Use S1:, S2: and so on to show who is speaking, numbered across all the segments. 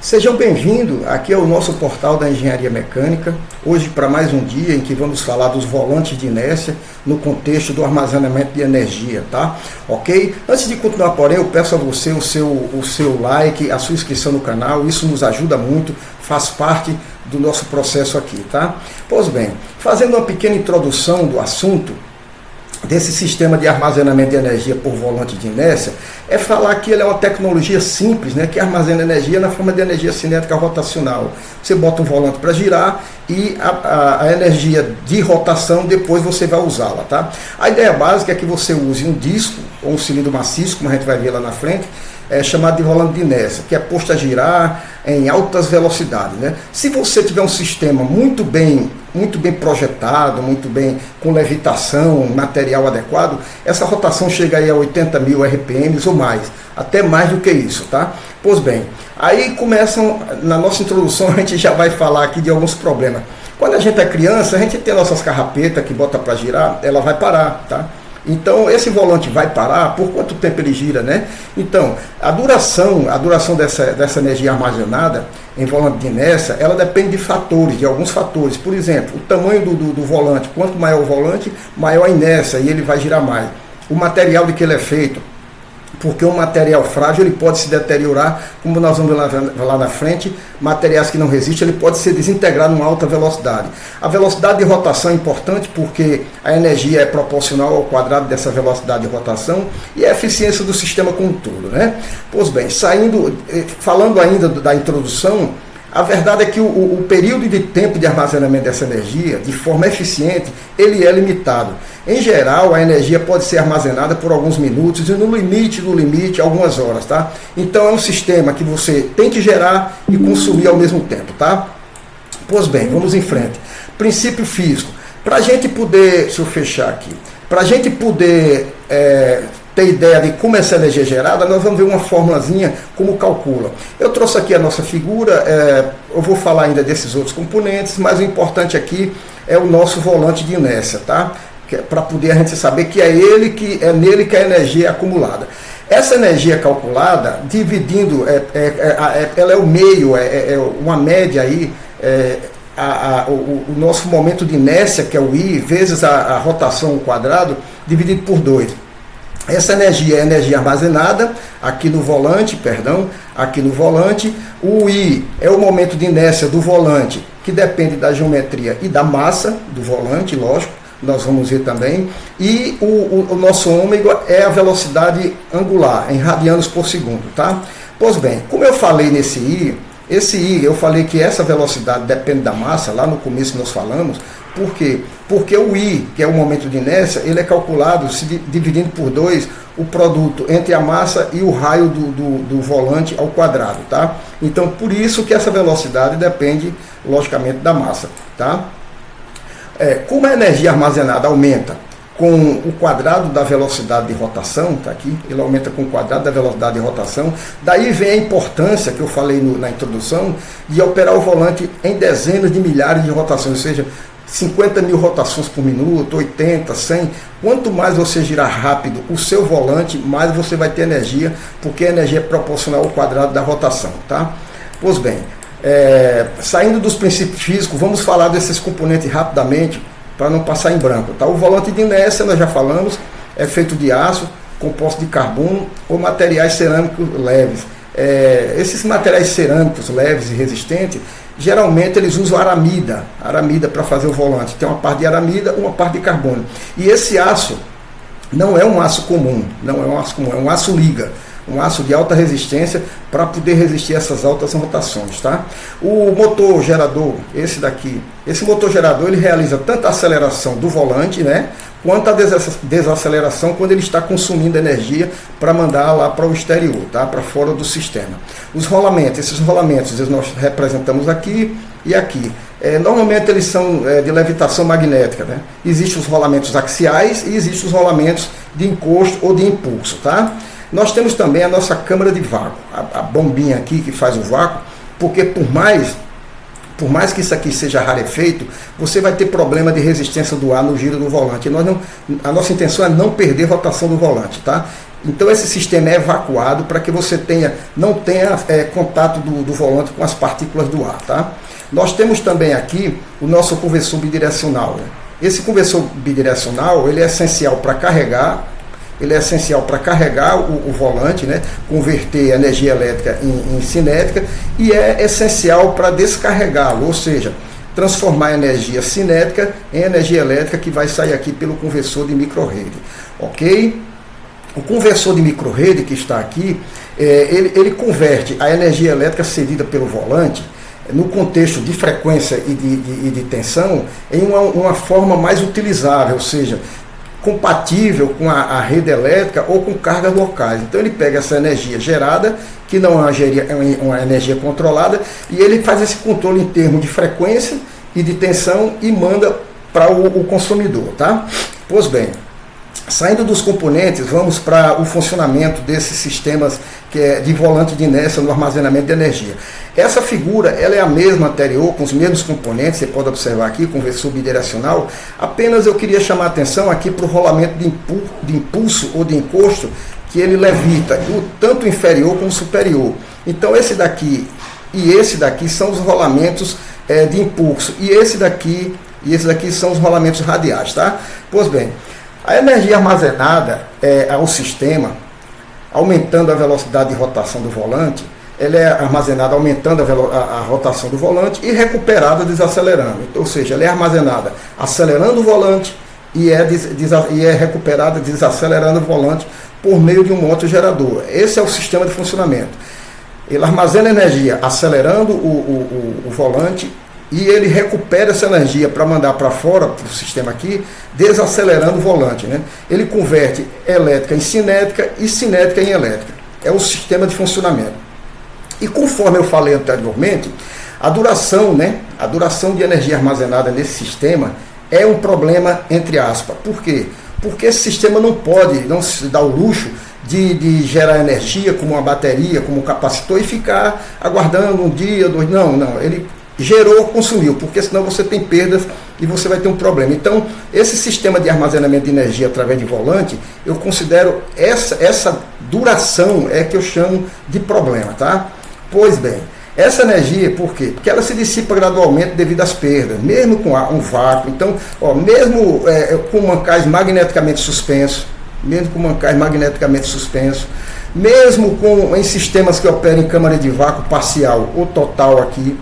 S1: Sejam bem-vindos, aqui é o nosso portal da Engenharia Mecânica, hoje para mais um dia em que vamos falar dos volantes de inércia no contexto do armazenamento de energia, tá? Ok? Antes de continuar, porém, eu peço a você o seu like, a sua inscrição no canal, isso nos ajuda muito, faz parte do nosso processo aqui, tá? Pois bem, fazendo uma pequena introdução do assunto, desse sistema de armazenamento de energia por volante de inércia, é falar que ele é uma tecnologia simples, né, que armazena energia na forma de energia cinética rotacional. Você bota um volante para girar e a energia de rotação depois você vai usá-la, tá? A ideia básica é que você use um disco ou um cilindro maciço, como a gente vai ver lá na frente, chamado de volante de inércia, que é posto a girar em altas velocidades, né? Se você tiver um sistema muito bem projetado, muito bem com levitação, material adequado, essa rotação chega aí a 80.000 RPMs ou mais, até mais do que isso, tá? Pois bem, aí começam, na nossa introdução a gente já vai falar aqui de alguns problemas. Quando a gente é criança, a gente tem nossas carrapetas que bota para girar, ela vai parar, tá? Então, esse volante vai parar, por quanto tempo ele gira, né? Então, a duração dessa energia armazenada em volante de inércia, ela depende de alguns fatores. Por exemplo, o tamanho do volante, quanto maior o volante, maior a inércia, e ele vai girar mais. O material de que ele é feito, porque um material frágil ele pode se deteriorar, como nós vamos ver lá na frente, materiais que não resistem, ele pode ser desintegrado em uma alta velocidade. A velocidade de rotação é importante porque a energia é proporcional ao quadrado dessa velocidade de rotação e a eficiência do sistema como um todo, né? Pois bem, falando ainda da introdução, a verdade é que o período de tempo de armazenamento dessa energia, de forma eficiente, ele é limitado. Em geral, a energia pode ser armazenada por alguns minutos e no limite, algumas horas, tá? Então é um sistema que você tem que gerar e consumir ao mesmo tempo, tá? Pois bem, vamos em frente. Princípio físico. Para a gente poder, deixa eu fechar aqui, para a gente poder ter ideia de como essa energia é gerada, nós vamos ver uma formulazinha como calcula. Eu trouxe aqui a nossa figura, eu vou falar ainda desses outros componentes, mas o importante aqui é o nosso volante de inércia, tá? Para poder a gente saber que é nele que a energia é acumulada. Essa energia calculada, dividindo, ela é o meio, é uma média aí, o nosso momento de inércia, que é o I, vezes a rotação ao quadrado, dividido por 2. Essa energia é energia armazenada aqui no volante, o I é o momento de inércia do volante, que depende da geometria e da massa do volante, lógico, nós vamos ver também, e o nosso ômega é a velocidade angular, em radianos por segundo, tá? Pois bem, como eu falei nesse I, eu falei que essa velocidade depende da massa, lá no começo nós falamos. Por quê? Porque o I, que é o momento de inércia, ele é calculado dividindo por 2 o produto entre a massa e o raio do volante ao quadrado, tá? Então, por isso que essa velocidade depende, logicamente, da massa, tá? Como a energia armazenada aumenta com o quadrado da velocidade de rotação, tá aqui, ele aumenta com o quadrado da velocidade de rotação, daí vem a importância, que eu falei na introdução, de operar o volante em dezenas de milhares de rotações, ou seja, 50.000 rotações por minuto, 80, 100, quanto mais você girar rápido o seu volante, mais você vai ter energia, porque a energia é proporcional ao quadrado da rotação, tá? Pois bem, saindo dos princípios físicos, vamos falar desses componentes rapidamente, para não passar em branco, tá? O volante de inércia, nós já falamos, é feito de aço, composto de carbono ou materiais cerâmicos leves. Esses materiais cerâmicos leves e resistentes, geralmente eles usam aramida para fazer o volante. Tem uma parte de aramida, uma parte de carbono. E esse aço não é um aço comum, é um aço liga, um aço de alta resistência para poder resistir a essas altas rotações, tá? O motor gerador, esse motor gerador, ele realiza tanto a aceleração do volante, né, quanto a desaceleração quando ele está consumindo energia para mandar lá para o exterior, tá? Para fora do sistema. Esses rolamentos nós representamos aqui e aqui. Normalmente eles são de levitação magnética, né? Existem os rolamentos axiais e existem os rolamentos de encosto ou de impulso, tá? Nós temos também a nossa câmara de vácuo, a bombinha aqui que faz o vácuo, porque por mais que isso aqui seja rarefeito, você vai ter problema de resistência do ar no giro do volante. A nossa intenção é não perder rotação do volante, tá? Então esse sistema é evacuado para que você não tenha contato do volante com as partículas do ar. Tá? Nós temos também aqui o nosso conversor bidirecional. Né? Esse conversor bidirecional ele é essencial para carregar. Ele é essencial para carregar o volante, né? Converter energia elétrica em cinética, e é essencial para descarregá-lo, ou seja, transformar a energia cinética em energia elétrica que vai sair aqui pelo conversor de microrrede. Ok? O conversor de microrrede que está aqui, ele converte a energia elétrica cedida pelo volante, no contexto de frequência e de tensão, em uma forma mais utilizável, ou seja, compatível com a rede elétrica ou com cargas locais. Então ele pega essa energia gerada, que não é uma energia controlada, e ele faz esse controle em termos de frequência e de tensão e manda para o consumidor. Tá? Pois bem, saindo dos componentes, vamos para o funcionamento desses sistemas que é de volante de inércia no armazenamento de energia. Essa figura ela é a mesma anterior, com os mesmos componentes, você pode observar aqui, conversor bidirecional, apenas eu queria chamar a atenção aqui para o rolamento de impulso ou de encosto, que ele levita tanto inferior como superior. Então esse daqui e esse daqui são os rolamentos de impulso, e esse daqui são os rolamentos radiais. Tá? Pois bem, a energia armazenada ao sistema, aumentando a velocidade de rotação do volante, ela é armazenada aumentando a rotação do volante e recuperada desacelerando. Ou seja, ela é armazenada acelerando o volante e é recuperada desacelerando o volante por meio de um motogerador. Esse é o sistema de funcionamento. Ele armazena energia acelerando o volante e ele recupera essa energia para mandar para fora, para o sistema aqui, desacelerando o volante. Né? Ele converte elétrica em cinética e cinética em elétrica. É o sistema de funcionamento. E conforme eu falei anteriormente, a duração de energia armazenada nesse sistema é um problema, entre aspas. Por quê? Porque esse sistema não se dá o luxo de gerar energia como uma bateria, como um capacitor, e ficar aguardando um dia, dois. Não. Ele gerou, consumiu, porque senão você tem perdas e você vai ter um problema. Então, esse sistema de armazenamento de energia através de volante, eu considero essa duração que eu chamo de problema, tá? Pois bem, essa energia, por quê? Porque ela se dissipa gradualmente devido às perdas, mesmo com um vácuo. Então, mesmo com mancais magneticamente suspensos, mesmo em sistemas que operam em câmara de vácuo parcial ou total aqui,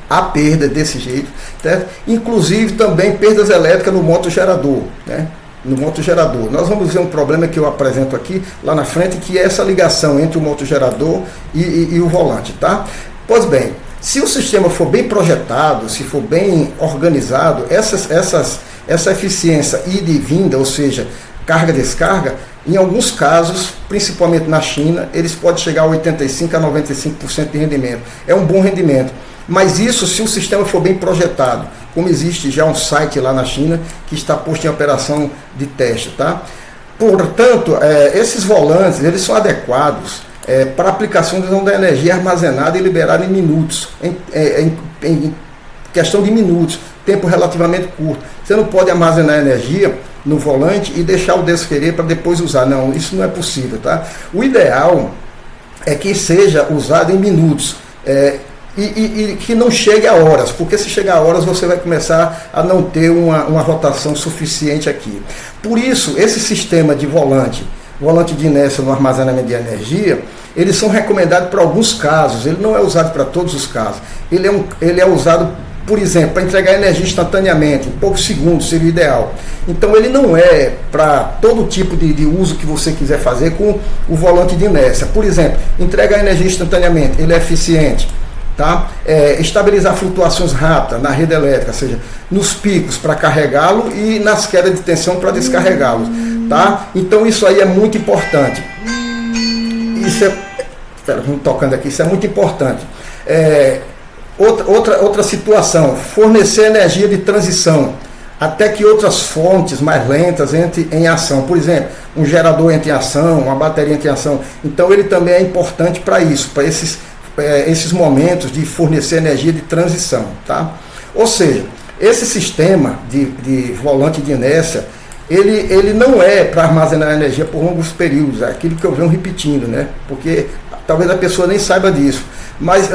S1: há perda desse jeito, certo? Inclusive também perdas elétricas no motogerador, né? No motogerador. Nós vamos ver um problema que eu apresento aqui lá na frente, que é essa ligação entre o motogerador e o volante, tá? Pois bem, se o sistema for bem projetado, se for bem organizado, essa eficiência ida e vinda, ou seja, carga-descarga, em alguns casos, principalmente na China, eles podem chegar a 85% a 95% de rendimento. É um bom rendimento. Mas isso se o sistema for bem projetado, como existe já um site lá na China que está posto em operação de teste. Tá? Portanto, esses volantes eles são adequados para aplicação da energia armazenada e liberada em minutos, em questão de minutos, tempo relativamente curto. Você não pode armazenar energia no volante e deixar o desquerer para depois usar. Não, isso não é possível. Tá? O ideal é que seja usado em minutos. E que não chegue a horas, porque se chegar a horas você vai começar a não ter uma rotação suficiente aqui. Por isso, esse sistema de volante de inércia no armazenamento de energia, eles são recomendados para alguns casos, ele não é usado para todos os casos. Ele é usado, por exemplo, para entregar energia instantaneamente, em poucos segundos seria o ideal. Então ele não é para todo tipo de uso que você quiser fazer com o volante de inércia. Por exemplo, entregar energia instantaneamente, ele é eficiente. Tá? Estabilizar flutuações rápidas na rede elétrica, ou seja, nos picos para carregá-lo e nas quedas de tensão para descarregá-los. Tá? Então isso aí é muito importante. Isso tocando aqui, isso é muito importante. Outra situação, fornecer energia de transição até que outras fontes mais lentas entrem em ação. Por exemplo, um gerador entra em ação, uma bateria entra em ação. Então ele também é importante para isso, para esses momentos de fornecer energia de transição. Tá? Ou seja, esse sistema de volante de inércia, ele não é para armazenar energia por longos períodos, é aquilo que eu venho repetindo, né? Porque talvez a pessoa nem saiba disso. Mas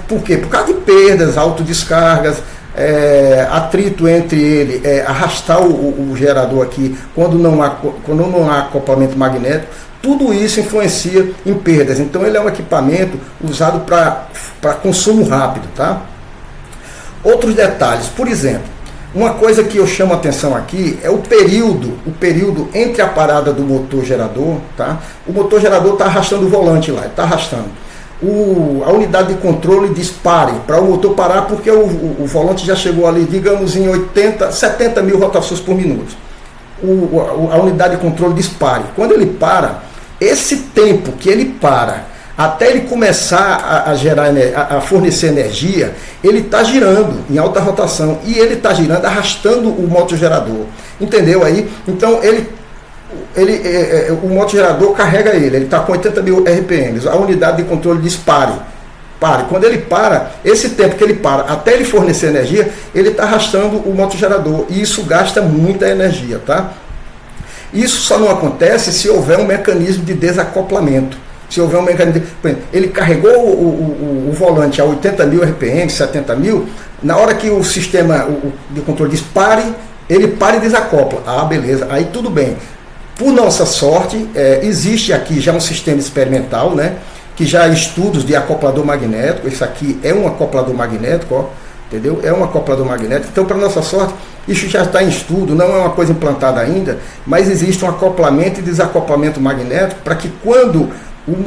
S1: por quê? Por causa de perdas, autodescargas, atrito entre ele, arrastar o gerador aqui quando não há acoplamento magnético, tudo isso influencia em perdas. Então ele é um equipamento usado para consumo rápido, tá? Outros detalhes, por exemplo, uma coisa que eu chamo a atenção aqui é o período entre a parada do motor gerador, tá? O motor gerador está arrastando o volante lá, está arrastando. A unidade de controle diz pare, para o motor parar, porque o volante já chegou ali, digamos, em 70 mil rotações por minuto. A unidade de controle diz pare. Quando ele para, esse tempo que ele para, até ele começar a fornecer energia, ele está girando em alta rotação e ele está girando, arrastando o motogerador. Entendeu aí? Então o motogerador carrega ele está com 80 mil RPMs, a unidade de controle diz pare. Quando ele para, esse tempo que ele para até ele fornecer energia, ele está arrastando o motogerador e isso gasta muita energia, tá? Isso só não acontece se houver um mecanismo de desacoplamento. Se houver um mecanismo, ele carregou o volante a 80 mil RPM, 70 mil, na hora que o sistema de controle diz pare, ele para e desacopla. Ah, beleza, aí tudo bem. Por nossa sorte, existe aqui já um sistema experimental, né, que já há estudos de acoplador magnético. Isso aqui é um acoplador magnético, ó, entendeu? É um acoplador magnético. Então, para nossa sorte, isso já está em estudo, não é uma coisa implantada ainda, mas existe um acoplamento e desacoplamento magnético para que quando o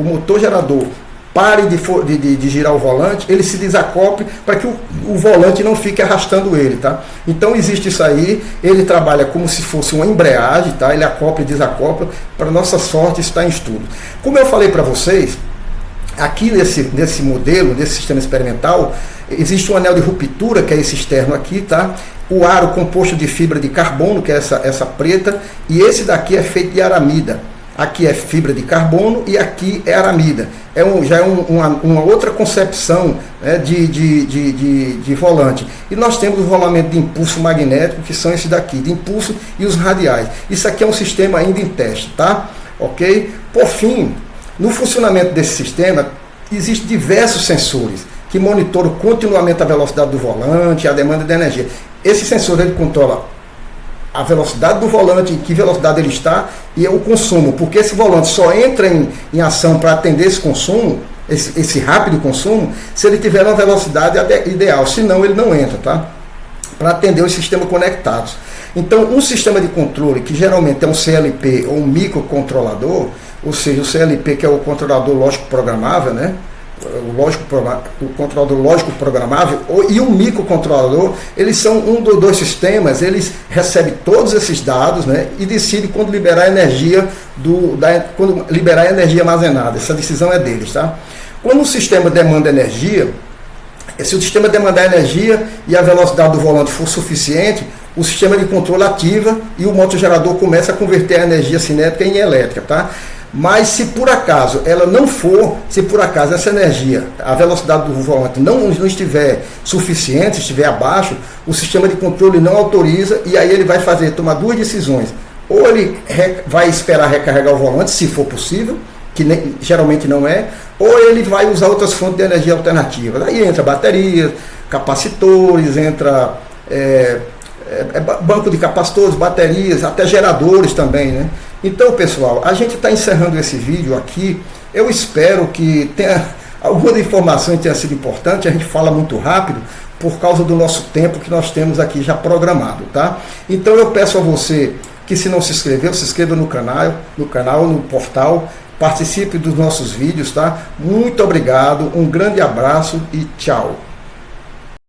S1: motor gerador pare de girar o volante, ele se desacople para que o volante não fique arrastando ele, tá? Então existe isso aí, ele trabalha como se fosse uma embreagem, tá? Ele acopla e desacopla, para nossa sorte está em estudo. Como eu falei para vocês, aqui nesse modelo, nesse sistema experimental, existe um anel de ruptura, que é esse externo aqui, tá? O aro composto de fibra de carbono, que é essa preta, e esse daqui é feito de aramida. Aqui é fibra de carbono e aqui é aramida. Já é uma outra concepção, né, de volante. E nós temos o rolamento de impulso magnético, que são esses daqui, de impulso e os radiais. Isso aqui é um sistema ainda em teste, tá? Ok? Por fim, no funcionamento desse sistema, existem diversos sensores que monitoram continuamente a velocidade do volante, a demanda de energia. Esse sensor ele controla a velocidade do volante, em que velocidade ele está, e o consumo, porque esse volante só entra em ação para atender esse consumo, esse rápido consumo, se ele tiver uma velocidade ideal, senão ele não entra, tá? Para atender os sistemas conectados. Então, um sistema de controle, que geralmente é um CLP ou um microcontrolador, ou seja, o CLP, que é o controlador lógico programável, né? O controlador lógico programável e o microcontrolador, eles são um dos dois sistemas, eles recebem todos esses dados, né, e decidem quando liberar a energia quando liberar a energia armazenada. Essa decisão é deles, tá? Quando o sistema demanda energia, se o sistema demandar energia e a velocidade do volante for suficiente, o sistema de controle ativa e o motogerador começa a converter a energia cinética em elétrica, tá? Mas se por acaso ela não for, se por acaso essa energia, a velocidade do volante não estiver suficiente, estiver abaixo, o sistema de controle não autoriza e aí ele vai tomar duas decisões. Ou ele vai esperar recarregar o volante, se for possível, que geralmente não é, ou ele vai usar outras fontes de energia alternativas. Aí entra baterias, capacitores, entra banco de capacitores, baterias, até geradores também, né? Então, pessoal, a gente está encerrando esse vídeo aqui. Eu espero que alguma informação tenha sido importante. A gente fala muito rápido por causa do nosso tempo que nós temos aqui já programado, tá? Então eu peço a você que, se não se inscreveu, se inscreva no canal, no portal, participe dos nossos vídeos, tá? Muito obrigado, um grande abraço e tchau!